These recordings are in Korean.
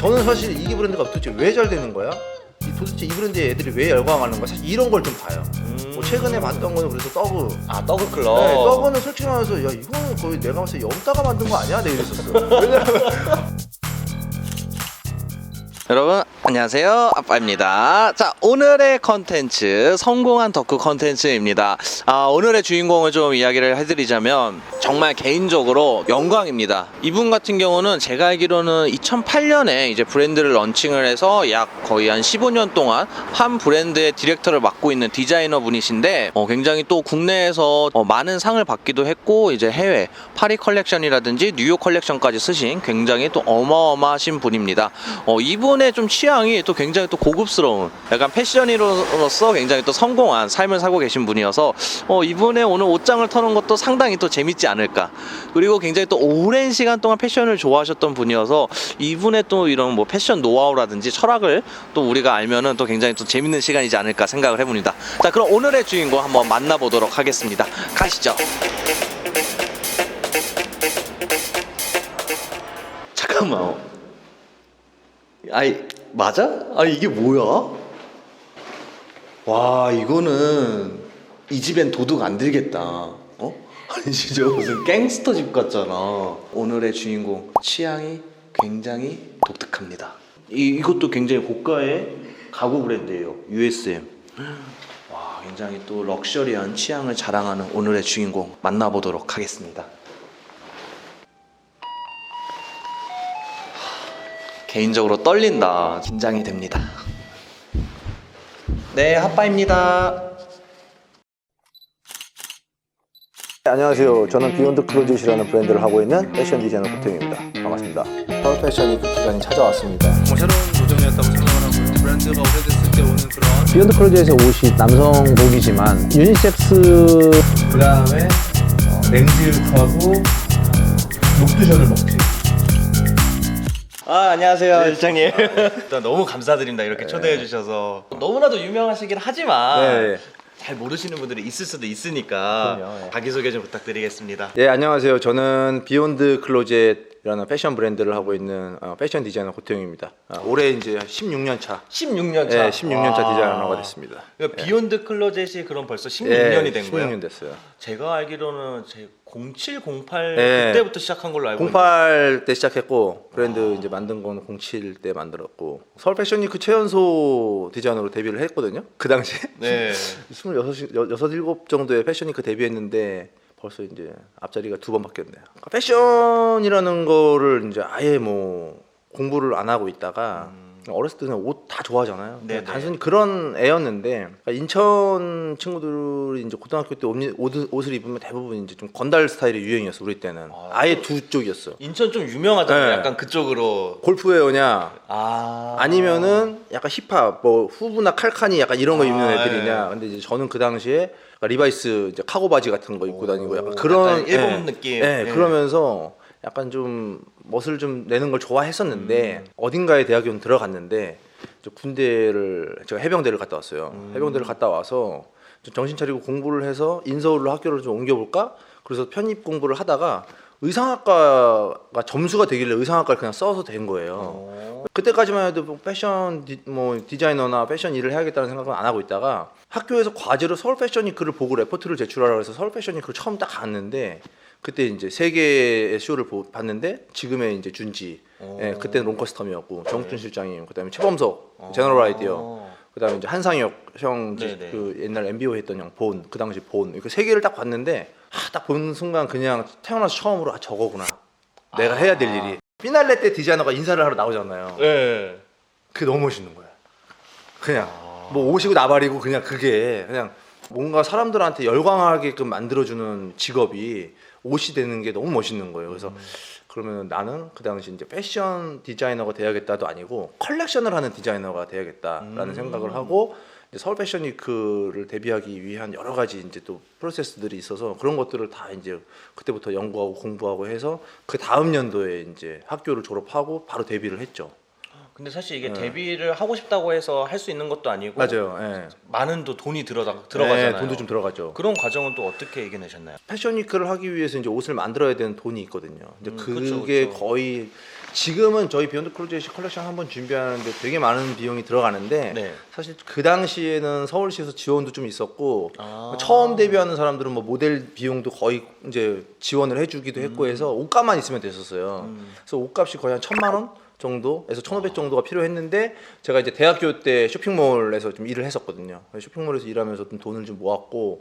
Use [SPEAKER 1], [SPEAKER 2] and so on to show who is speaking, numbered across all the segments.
[SPEAKER 1] 저는 사실 이 브랜드가 도대체 왜 잘 되는 거야? 도대체 이 브랜드에 애들이 왜 열광하는 거야? 사실 이런 걸 좀 봐요. 뭐 최근에 봤던 거는 그래서 더그.
[SPEAKER 2] 아, 더그 클럽.
[SPEAKER 1] 네, 더그는 솔직히 말해서 야 이거는 거의 내가 봤을 때 염따가 만든 거 아니야? 내가 이랬었어. 왜냐면
[SPEAKER 2] 여러분 안녕하세요, 아빠입니다. 자, 오늘의 컨텐츠 성공한 덕후 컨텐츠입니다. 오늘의 주인공을 좀 이야기를 해드리자면 정말 개인적으로 영광입니다. 이분 같은 경우는 제가 알기로는 2008년에 이제 브랜드를 런칭을 해서 약 거의 한 15년 동안 한 브랜드의 디렉터를 맡고 있는 디자이너 분이신데 굉장히 또 국내에서 많은 상을 받기도 했고 이제 해외 파리 컬렉션이라든지 뉴욕 컬렉션까지 쓰신 굉장히 또 어마어마하신 분입니다. 이분의 좀 취향이 또 굉장히 또 고급스러운 약간 패셔니로서 굉장히 또 성공한 삶을 살고 계신 분이어서 이분의 오늘 옷장을 터는 것도 상당히 또 재밌지 않을까. 그리고 굉장히 또 오랜 시간 동안 패션을 좋아하셨던 분이어서 이분의 또 이런 뭐 패션 노하우라든지 철학을 또 우리가 알면은 또 굉장히 또 재밌는 시간이지 않을까 생각을 해봅니다. 자, 그럼 오늘의 주인공 한번 만나보도록 하겠습니다. 가시죠. 잠깐만. 아이, 맞아? 아니 이게 뭐야? 와, 이거는 이 집엔 도둑 안 들겠다. 아니 진짜 무슨 갱스터 집 같잖아. 오늘의 주인공 취향이 굉장히 독특합니다. 이것도 굉장히 고가의 가구 브랜드예요. USM. 와, 굉장히 또 럭셔리한 취향을 자랑하는 오늘의 주인공 만나보도록 하겠습니다. 개인적으로 떨린다. 긴장이 됩니다. 네, 핫바입니다.
[SPEAKER 1] 안녕하세요. 저는 비욘드 클로젯이라는 브랜드를 하고 있는 패션 디자이너 고태웅입니다. 반갑습니다. 서울 패션 위크 기간이 찾아왔습니다.
[SPEAKER 3] 뭐 새로운 도전이었다고 생각을 하고요. 브랜드가 오래됐을 때 오는 그런
[SPEAKER 4] 비욘드 클로젯의 옷이 남성복이지만 유니섹스
[SPEAKER 3] 그 다음에 렌즈하고 녹두전을 먹지.
[SPEAKER 2] 안녕하세요, 실장님. 일단 너무 감사드립니다. 이렇게 초대해 주셔서. 너무나도 유명하시긴 하지만
[SPEAKER 1] 네.
[SPEAKER 2] 잘 모르시는 분들이 있을 수도 있으니까
[SPEAKER 1] 그럼요, 예.
[SPEAKER 2] 자기소개 좀 부탁드리겠습니다.
[SPEAKER 1] 네, 안녕하세요. 저는 비욘드 클로젯이라는 패션 브랜드를 하고 있는 패션 디자이너 고태웅입니다. 올해 이제 16년 차.
[SPEAKER 2] 16년 차.
[SPEAKER 1] 네, 16년 차 디자이너가 됐습니다.
[SPEAKER 2] 그러니까 비욘드 클로젯이 그럼 벌써 16년이 된 거예요?
[SPEAKER 1] 16년 됐어요.
[SPEAKER 2] 제가 알기로는 07, 08
[SPEAKER 1] 네.
[SPEAKER 2] 그때부터 시작한 걸로 알고 있는데
[SPEAKER 1] 08 때 시작했고 브랜드 이제 만든 건 07 때 만들었고 서울 패션위크 최연소 디자이너로 데뷔를 했거든요. 그 당시에
[SPEAKER 2] 네.
[SPEAKER 1] 26, 7 정도의 패션위크 데뷔했는데 벌써 이제 앞자리가 2번 바뀌었네요. 그러니까 패션이라는 거를 이제 아예 뭐 공부를 안 하고 있다가 어렸을 때는 옷 다 좋아하잖아요.
[SPEAKER 2] 네네.
[SPEAKER 1] 단순히 그런 애였는데 그러니까 인천 친구들이 이제 고등학교 때 옷을 입으면 대부분 이제 좀 건달 스타일의 유행이었어. 우리 때는 아예 두 쪽이었어.
[SPEAKER 2] 인천 좀 유명하잖아요.
[SPEAKER 1] 네.
[SPEAKER 2] 약간 그쪽으로.
[SPEAKER 1] 골프웨어냐 아니면은 약간 힙합 뭐 후브나 칼카니 약간 이런 거 입는 애들이냐. 근데 이제 저는 그 당시에 리바이스 이제 카고 바지 같은 거 입고 다니고 약간 그런
[SPEAKER 2] 약간 일본 느낌.
[SPEAKER 1] 예,
[SPEAKER 2] 네.
[SPEAKER 1] 그러면서 약간 좀 멋을 좀 내는 걸 좋아했었는데 어딘가에 대학에 들어갔는데 군대를 제가 해병대를 갔다 왔어요. 해병대를 갔다 와서 좀 정신 차리고 공부를 해서 인서울로 학교를 좀 옮겨볼까? 그래서 편입 공부를 하다가 의상학과가 점수가 되길래 의상학과를 그냥 써서 된 거예요. 그때까지만 해도 뭐 패션 디자이너나 패션 일을 해야겠다는 생각은 안 하고 있다가 학교에서 과제로 서울 패션위크를 보고 레포트를 제출하라고 해서 서울 패션위크를 처음 딱 갔는데 그때 이제 세 개의 쇼를 봤는데 지금의 이제 준지, 예, 그때는 롱커스텀이었고 정준 실장님, 그다음에 최범석, 제너럴 아이디어, 그다음에 이제 한상혁 형, 그 옛날 MBO 했던 형 본, 그 당시 본 이렇게 세 개를 딱 봤는데 딱 보는 순간 그냥 태어나서 처음으로 저거구나, 내가 해야 될 일이. 피날레 때 디자이너가 인사를 하러 나오잖아요.
[SPEAKER 2] 네.
[SPEAKER 1] 그게 너무 멋있는 거야. 그냥 뭐 옷이고 나발이고 그냥 그게 그냥 뭔가 사람들한테 열광하게끔 만들어주는 직업이 옷이 되는 게 너무 멋있는 거예요. 그래서 그러면 나는 그 당시 이제 패션 디자이너가 돼야겠다도 아니고 컬렉션을 하는 디자이너가 돼야겠다라는 생각을 하고 이제 서울 패션 위크를 데뷔하기 위한 여러 가지 이제 또 프로세스들이 있어서 그런 것들을 다 이제 그때부터 연구하고 공부하고 해서 그 다음 연도에 이제 학교를 졸업하고 바로 데뷔를 했죠.
[SPEAKER 2] 근데 사실 이게 데뷔를 하고 싶다고 해서 할 수 있는 것도 아니고
[SPEAKER 1] 맞아요. 예.
[SPEAKER 2] 많은 또 돈이 들어가잖아요.
[SPEAKER 1] 네, 돈도 좀 들어가죠.
[SPEAKER 2] 그런 과정은 또 어떻게 이겨내셨나요?
[SPEAKER 1] 패션 위크를 하기 위해서 이제 옷을 만들어야 되는 돈이 있거든요. 이제 그게
[SPEAKER 2] 그쵸, 그쵸.
[SPEAKER 1] 거의 지금은 저희 비욘드 클로젯이 컬렉션 한번 준비하는데 되게 많은 비용이 들어가는데
[SPEAKER 2] 네.
[SPEAKER 1] 사실 그 당시에는 서울시에서 지원도 좀 있었고
[SPEAKER 2] 아.
[SPEAKER 1] 처음 데뷔하는 사람들은 뭐 모델 비용도 거의 이제 지원을 해주기도 했고 해서 옷값만 있으면 됐었어요. 그래서 옷값이 거의 한 1,000만 원 정도에서 1,500 정도가 필요했는데 제가 이제 대학교 때 쇼핑몰에서 좀 일을 했었거든요. 쇼핑몰에서 일하면서 좀 돈을 좀 모았고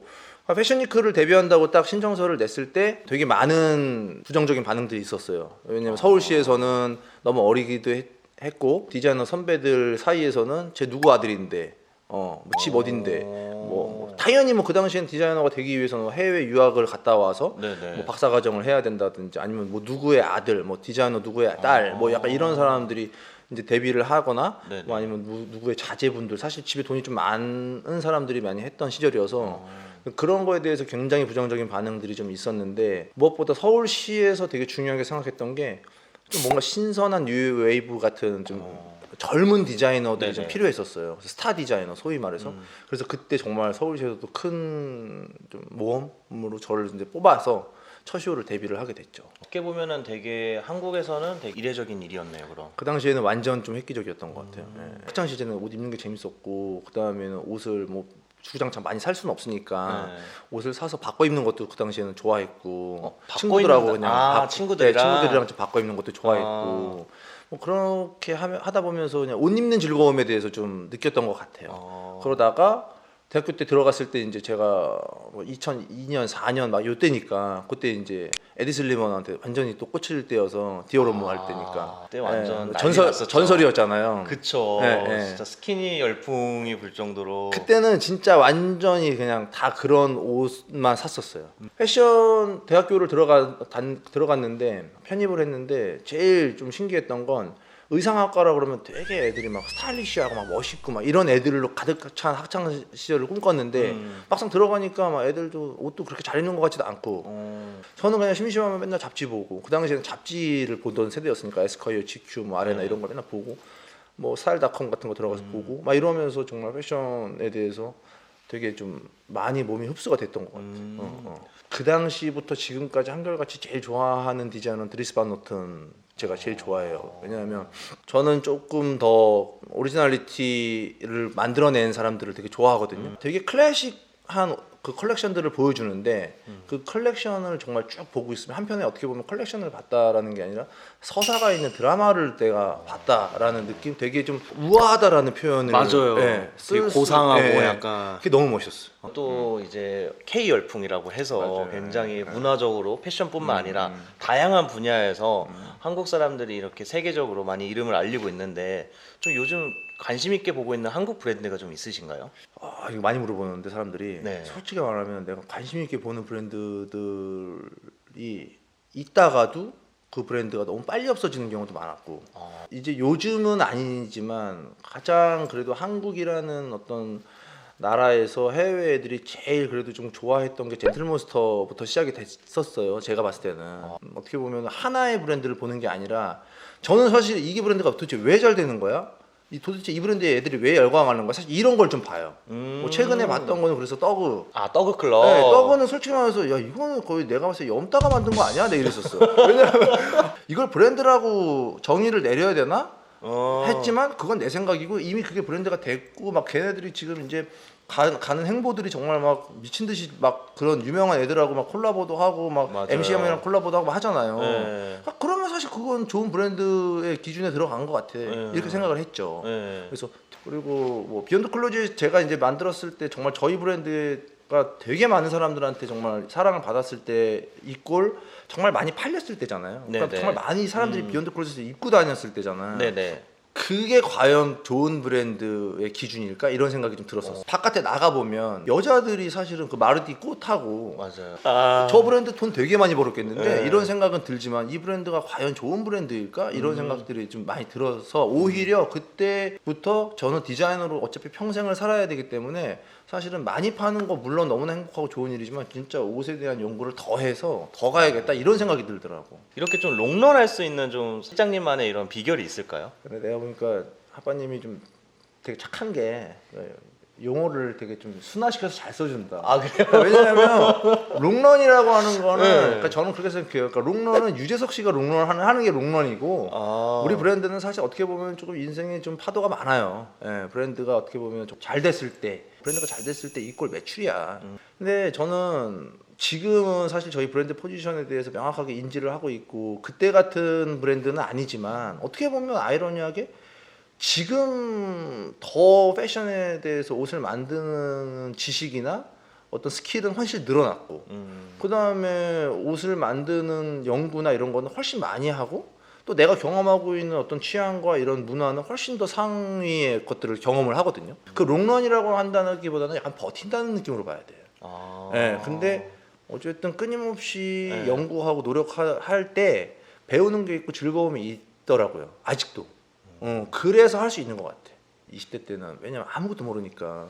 [SPEAKER 1] 패션위크를 데뷔한다고 딱 신청서를 냈을 때 되게 많은 부정적인 반응들이 있었어요. 왜냐면 서울시에서는 너무 어리기도 했고 디자이너 선배들 사이에서는 제 누구 아들인데 뭐 집 어딘데 뭐 당연히 뭐 그 당시엔 디자이너가 되기 위해서는 해외 유학을 갔다 와서
[SPEAKER 2] 네네.
[SPEAKER 1] 뭐 박사과정을 해야 된다든지 아니면 뭐 누구의 아들 뭐 디자이너 누구의 딸 뭐 약간 이런 사람들이 이제 데뷔를 하거나
[SPEAKER 2] 네네.
[SPEAKER 1] 뭐 아니면 누구의 자제분들 사실 집에 돈이 좀 많은 사람들이 많이 했던 시절이어서 그런 거에 대해서 굉장히 부정적인 반응들이 좀 있었는데 무엇보다 서울시에서 되게 중요하게 생각했던 게 좀 뭔가 신선한 뉴 웨이브 같은 좀 젊은 디자이너들이 좀
[SPEAKER 2] 네네.
[SPEAKER 1] 필요했었어요. 그래서 스타 디자이너 소위 말해서. 그래서 그때 정말 서울시에서도 큰 좀 모험으로 저를 이제 뽑아서 첫 쇼를 데뷔를 하게 됐죠.
[SPEAKER 2] 어떻게 보면은 되게 한국에서는 되게 이례적인 일이었네요. 그럼.
[SPEAKER 1] 그 당시에는 완전 좀 획기적이었던 것 같아요. 학창 시절에는 옷 입는 게 재밌었고 그 다음에는 옷을 뭐 주구장창 많이 살 수는 없으니까
[SPEAKER 2] 네.
[SPEAKER 1] 옷을 사서 바꿔 입는 것도 그 당시에는 좋아했고
[SPEAKER 2] 바꿔
[SPEAKER 1] 친구들하고
[SPEAKER 2] 입는다?
[SPEAKER 1] 그냥
[SPEAKER 2] 아, 친구들이랑?
[SPEAKER 1] 좀 바꿔 입는 것도 좋아했고 뭐 그렇게 하다 보면서 그냥 옷 입는 즐거움에 대해서 좀 느꼈던 것 같아요. 그러다가 대학교 때 들어갔을 때 이제 제가 뭐 2002년 4년 막 요때니까 그때 이제 에디 슬리먼한테 완전히 또 꽂힐 때여서 디오로모 할 때니까
[SPEAKER 2] 그때 완전 난리
[SPEAKER 1] 전설
[SPEAKER 2] 났었죠.
[SPEAKER 1] 전설이었잖아요.
[SPEAKER 2] 그쵸.
[SPEAKER 1] 네, 네.
[SPEAKER 2] 진짜 스키니 열풍이 불 정도로.
[SPEAKER 1] 그때는 진짜 완전히 그냥 다 그런 옷만 샀었어요. 패션 대학교를 들어갔는데 편입을 했는데 제일 좀 신기했던 건 의상학과라 그러면 되게 애들이 막 스타일리시하고 막 멋있고 막 이런 애들로 가득 찬 학창 시절을 꿈꿨는데 막상 들어가니까 막 애들도 옷도 그렇게 잘 입는 것 같지도 않고 저는 그냥 심심하면 맨날 잡지 보고 그 당시에는 잡지를 보던 세대였으니까 에스콰이어, GQ, 뭐 아레나 이런 거 맨날 보고 뭐 스타일닷컴 같은 거 들어가서 보고 막 이러면서 정말 패션에 대해서 되게 좀 많이 몸이 흡수가 됐던 것 같아요. 그 당시부터 지금까지 한결같이 제일 좋아하는 디자이너는 드리스 반 노튼 제가 제일 좋아해요. 왜냐하면 저는 조금 더 오리지널리티를 만들어낸 사람들을 되게 좋아하거든요. 되게 클래식한 그 컬렉션들을 보여주는데 그 컬렉션을 정말 쭉 보고 있으면 한편에 어떻게 보면 컬렉션을 봤다라는 게 아니라 서사가 있는 드라마를 내가 봤다라는 느낌, 되게 좀 우아하다라는 표현을
[SPEAKER 2] 맞아요. 되게 고상하고 약간.
[SPEAKER 1] 그게 너무 멋있었어요.
[SPEAKER 2] 또 이제 K 열풍이라고 해서
[SPEAKER 1] 맞아요.
[SPEAKER 2] 굉장히 문화적으로 패션뿐만 아니라 다양한 분야에서 한국 사람들이 이렇게 세계적으로 많이 이름을 알리고 있는데 좀 요즘 관심 있게 보고 있는 한국 브랜드가 좀 있으신가요?
[SPEAKER 1] 아, 이거 많이 물어보는데 사람들이
[SPEAKER 2] 네.
[SPEAKER 1] 솔직히 말하면 내가 관심 있게 보는 브랜드들이 있다가도 그 브랜드가 너무 빨리 없어지는 경우도 많았고 이제 요즘은 아니지만 가장 그래도 한국이라는 어떤 나라에서 해외 애들이 제일 그래도 좀 좋아했던 게 젠틀몬스터부터 시작이 됐었어요. 제가 봤을 때는 어떻게 보면 하나의 브랜드를 보는 게 아니라 저는 사실 이게 브랜드가 도대체 왜 잘 되는 거야? 도대체 이 브랜드에 애들이 왜 열광하는 거야? 사실 이런 걸 좀 봐요. 뭐 최근에 봤던 거는 그래서 떡그.
[SPEAKER 2] 아, 떡그 클럽.
[SPEAKER 1] 네, 떡그는 솔직히 말해서 야 이거는 거의 내가 봤을 때 염따가 만든 거 아니야? 내가 이랬었어. 왜냐면 이걸 브랜드라고 정의를 내려야 되나? 했지만 그건 내 생각이고 이미 그게 브랜드가 됐고 막 걔네들이 지금 이제 가는 행보들이 정말 막 미친 듯이 막 그런 유명한 애들하고 막 콜라보도 하고 막
[SPEAKER 2] 맞아요.
[SPEAKER 1] MCM이랑 콜라보도 하고 막 하잖아요.
[SPEAKER 2] 네.
[SPEAKER 1] 그러면 사실 그건 좋은 브랜드의 기준에 들어간 것 같아.
[SPEAKER 2] 네.
[SPEAKER 1] 이렇게 생각을 했죠.
[SPEAKER 2] 네.
[SPEAKER 1] 그래서 그리고 뭐 비욘드 클로젯 제가 이제 만들었을 때 정말 저희 브랜드가 되게 많은 사람들한테 정말 사랑을 받았을 때 이 꼴 정말 많이 팔렸을 때잖아요. 그러니까
[SPEAKER 2] 네네.
[SPEAKER 1] 정말 많이 사람들이 비욘드 클로젯을 입고 다녔을 때잖아요.
[SPEAKER 2] 네네.
[SPEAKER 1] 그게 과연 좋은 브랜드의 기준일까 이런 생각이 좀 들었었어요. 바깥에 나가 보면 여자들이 사실은 그 마르디 꽃하고
[SPEAKER 2] 맞아요.
[SPEAKER 1] 저 브랜드 돈 되게 많이 벌었겠는데
[SPEAKER 2] 네.
[SPEAKER 1] 이런 생각은 들지만 이 브랜드가 과연 좋은 브랜드일까 이런 생각들이 좀 많이 들어서 오히려 그때부터 저는 디자이너로 어차피 평생을 살아야 되기 때문에 사실은 많이 파는 거 물론 너무나 행복하고 좋은 일이지만 진짜 옷에 대한 연구를 더 해서 더 가야겠다 이런 생각이 들더라고.
[SPEAKER 2] 이렇게 좀 롱런할 수 있는 좀 실장님만의 이런 비결이 있을까요?
[SPEAKER 1] 근데 내가 보니까 아빠님이 좀 되게 착한 게 용어를 되게 좀 순화시켜서 잘 써준다.
[SPEAKER 2] 아, 그래요?
[SPEAKER 1] 그러니까 왜냐하면 롱런이라고 하는 거는
[SPEAKER 2] 네.
[SPEAKER 1] 그러니까 저는 그렇게 생각해요. 그러니까 롱런은 유재석 씨가 롱런 하는 게 롱런이고
[SPEAKER 2] 아.
[SPEAKER 1] 우리 브랜드는 사실 어떻게 보면 조금 인생에 좀 파도가 많아요. 예, 브랜드가 어떻게 보면 좀 잘 됐을 때 브랜드가 잘 됐을 때 이꼴 매출이야. 근데 저는 지금은 사실 저희 브랜드 포지션에 대해서 명확하게 인지를 하고 있고 그때 같은 브랜드는 아니지만 어떻게 보면 아이러니하게 지금 더 패션에 대해서 옷을 만드는 지식이나 어떤 스킬은 훨씬 늘어났고 그 다음에 옷을 만드는 연구나 이런 거는 훨씬 많이 하고 또 내가 경험하고 있는 어떤 취향과 이런 문화는 훨씬 더 상위의 것들을 경험을 하거든요. 그 롱런이라고 한다기보다는 약간 버틴다는 느낌으로 봐야 돼요.
[SPEAKER 2] 아.
[SPEAKER 1] 네, 근데 어쨌든 끊임없이
[SPEAKER 2] 네.
[SPEAKER 1] 연구하고 노력할 때 배우는 게 있고 즐거움이 있더라고요. 아직도. 그래서 할 수 있는 것 같아. 20대 때는 왜냐면 아무것도 모르니까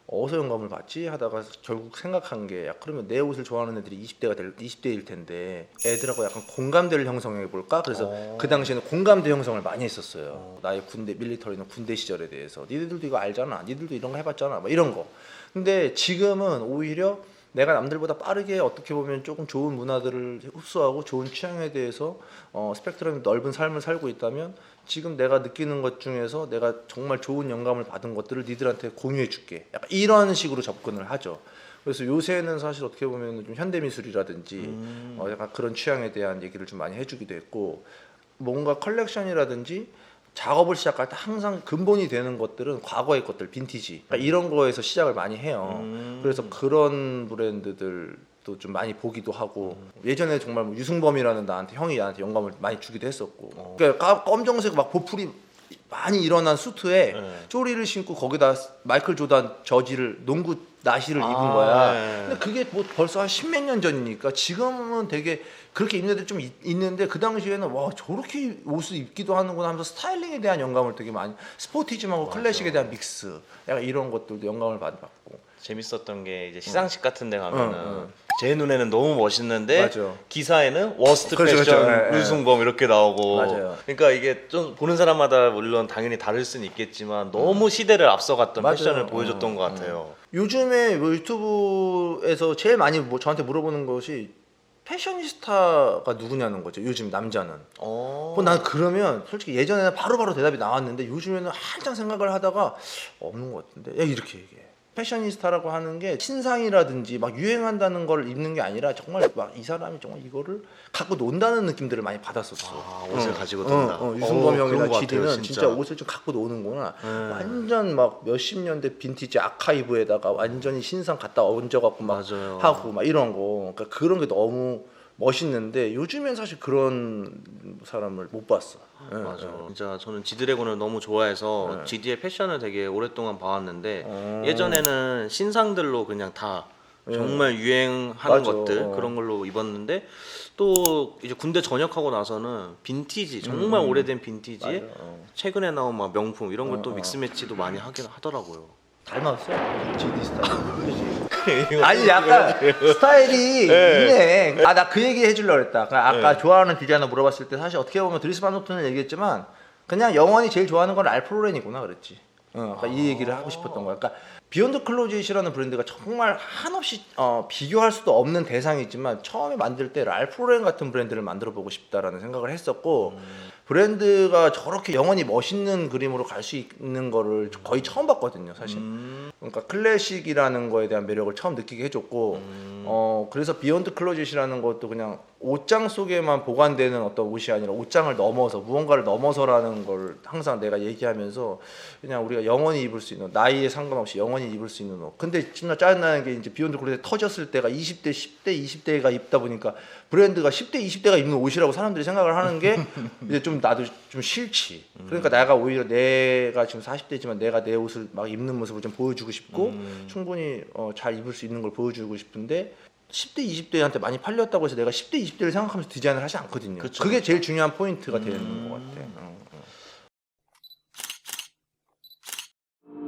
[SPEAKER 1] 어디서 영감을 받지 하다가 결국 생각한 게 야, 그러면 내 옷을 좋아하는 애들이 20대일 텐데 애들하고 약간 공감대를 형성해 볼까? 그래서 그 당시에는 공감대 형성을 많이 했었어요. 나의 군대 밀리터리는 군대 시절에 대해서 니들도 이거 알잖아. 니들도 이런 거 해봤잖아. 뭐 이런 거. 근데 지금은 오히려 내가 남들보다 빠르게 어떻게 보면 조금 좋은 문화들을 흡수하고 좋은 취향에 대해서 스펙트럼이 넓은 삶을 살고 있다면 지금 내가 느끼는 것 중에서 내가 정말 좋은 영감을 받은 것들을 니들한테 공유해 줄게. 약간 이런 식으로 접근을 하죠. 그래서 요새는 사실 어떻게 보면 좀 현대미술이라든지 약간 그런 취향에 대한 얘기를 좀 많이 해주기도 했고 뭔가 컬렉션이라든지 작업을 시작할 때 항상 근본이 되는 것들은 과거의 것들, 빈티지 그러니까 이런 거에서 시작을 많이 해요. 그래서 그런 브랜드들도 좀 많이 보기도 하고 예전에 정말 뭐 유승범이라는 형이 나한테 영감을 많이 주기도 했었고 그러니까 검정색 막 보풀이 많이 일어난 수트에 쪼리를 신고 거기다 마이클 조단 저지를 농구 나시를 입은 거야. 근데 그게 뭐 벌써 한 십몇 년 전이니까 지금은 되게 그렇게 입는 애들 좀 있는데 그 당시에는 와 저렇게 옷을 입기도 하는구나 하면서 스타일링에 대한 영감을 되게 많이 스포티즘하고 클래식에 대한 믹스 약간 이런 것들도 영감을 많이 받고
[SPEAKER 2] 재밌었던 게 이제 시상식 같은 데 가면은 제 눈에는 너무 멋있는데
[SPEAKER 1] 맞아.
[SPEAKER 2] 기사에는 워스트
[SPEAKER 1] 그렇죠,
[SPEAKER 2] 패션
[SPEAKER 1] 그렇죠. 예, 예.
[SPEAKER 2] 유승범 이렇게 나오고
[SPEAKER 1] 맞아요.
[SPEAKER 2] 그러니까 이게 좀 보는 사람마다 물론 당연히 다를 수는 있겠지만 너무 시대를 앞서갔던
[SPEAKER 1] 맞아요.
[SPEAKER 2] 패션을 보여줬던 것 같아요.
[SPEAKER 1] 요즘에 뭐 유튜브에서 제일 많이 뭐 저한테 물어보는 것이 패셔니스타가 누구냐는 거죠. 요즘 남자는. 난 그러면 솔직히 예전에는 바로바로 대답이 나왔는데 요즘에는 한참 생각을 하다가 없는 것 같은데 야 이렇게 얘기해. 패셔니스타라고 하는 게 신상이라든지 막 유행한다는 걸 입는 게 아니라 정말 막 이 사람이 정말 이거를 갖고 논다는 느낌들을 많이 받았었어.
[SPEAKER 2] 옷을 가지고 논다.
[SPEAKER 1] 유승범
[SPEAKER 2] 그런
[SPEAKER 1] 형이나
[SPEAKER 2] 것 같아요,
[SPEAKER 1] GD는 진짜 옷을 좀 갖고 노는구나. 완전 막 몇십 년대 빈티지 아카이브에다가 완전히 신상 갖다 얹어갖고 막
[SPEAKER 2] 맞아요.
[SPEAKER 1] 하고 막 이런 거. 그러니까 그런 게 너무 멋있는데 요즘엔 사실 그런 사람을 못 봤어.
[SPEAKER 2] 맞아. 진짜 저는 지드래곤을 너무 좋아해서 GD의 패션을 되게 오랫동안 봐왔는데 예전에는 신상들로 그냥 다 정말 유행하는
[SPEAKER 1] 맞아.
[SPEAKER 2] 것들 그런 걸로 입었는데 또 이제 군대 전역하고 나서는 빈티지 정말 오래된 빈티지에 최근에 나온 막 명품 이런 걸 또 믹스매치도 많이 하긴 하더라고요.
[SPEAKER 1] 닮았어? GD 스타일. 아니 약간 스타일이 있네. 아 나 그 얘기 해주려고 그랬다. 아까 좋아하는 디자이너 물어봤을 때 사실 어떻게 보면 드리스 반노트는 얘기했지만 그냥 영원히 제일 좋아하는 건 랄프 로렌이구나 그랬지. 그러니까 이 얘기를 하고 싶었던 거야. 그러니까 비욘드 클로젯이라는 브랜드가 정말 한없이 비교할 수도 없는 대상이지만 처음에 만들 때 랄프 로렌 같은 브랜드를 만들어 보고 싶다라는 생각을 했었고 브랜드가 저렇게 영원히 멋있는 그림으로 갈 수 있는 거를 거의 처음 봤거든요 사실. 그러니까 클래식이라는 거에 대한 매력을 처음 느끼게 해줬고 그래서 비욘드 클로젯이라는 것도 그냥 옷장 속에만 보관되는 어떤 옷이 아니라 옷장을 넘어서 무언가를 넘어서라는 걸 항상 내가 얘기하면서 그냥 우리가 영원히 입을 수 있는 나이에 상관없이 영원히 입을 수 있는 옷. 근데 진짜 짜증나는 게 이제 비욘드 클로젯 터졌을 때가 20대, 10대, 20대가 입다 보니까 브랜드가 10대, 20대가 입는 옷이라고 사람들이 생각을 하는 게 이제 좀 나도 좀 싫지. 그러니까 내가 오히려 내가 지금 40대지만 내가 내 옷을 막 입는 모습을 좀 보여주고 싶고 충분히 잘 입을 수 있는 걸 보여주고 싶은데 10대, 20대한테 많이 팔렸다고 해서 내가 10대, 20대를 생각하면서 디자인을 하지 않거든요.
[SPEAKER 2] 그쵸,
[SPEAKER 1] 그게 제일 중요한 포인트가 되는 것 같아.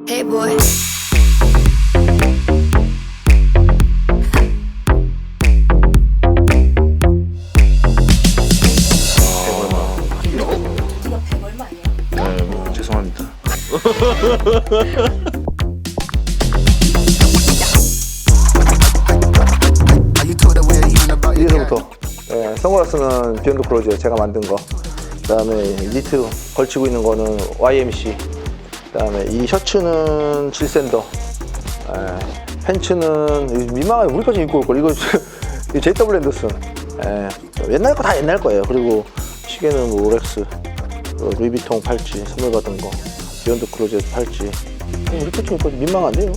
[SPEAKER 5] Hey boy. 네가 100 얼마 아니야?
[SPEAKER 1] 죄송합니다. 선글라스는 비욘드 클로즈 제가 만든 거. 그다음에 니트 걸치고 있는 거는 YMC. 그다음에 이 셔츠는 질샌더. 팬츠는 민망하게 우리까지 입고 올 걸. 이거 JW 앤더슨. 옛날 거 다 옛날 거예요. 그리고 시계는 뭐 롤렉스, 루이비통 팔찌 선물 받은 거, 비욘드 클로젯 팔찌. 우리 거 민망한데요?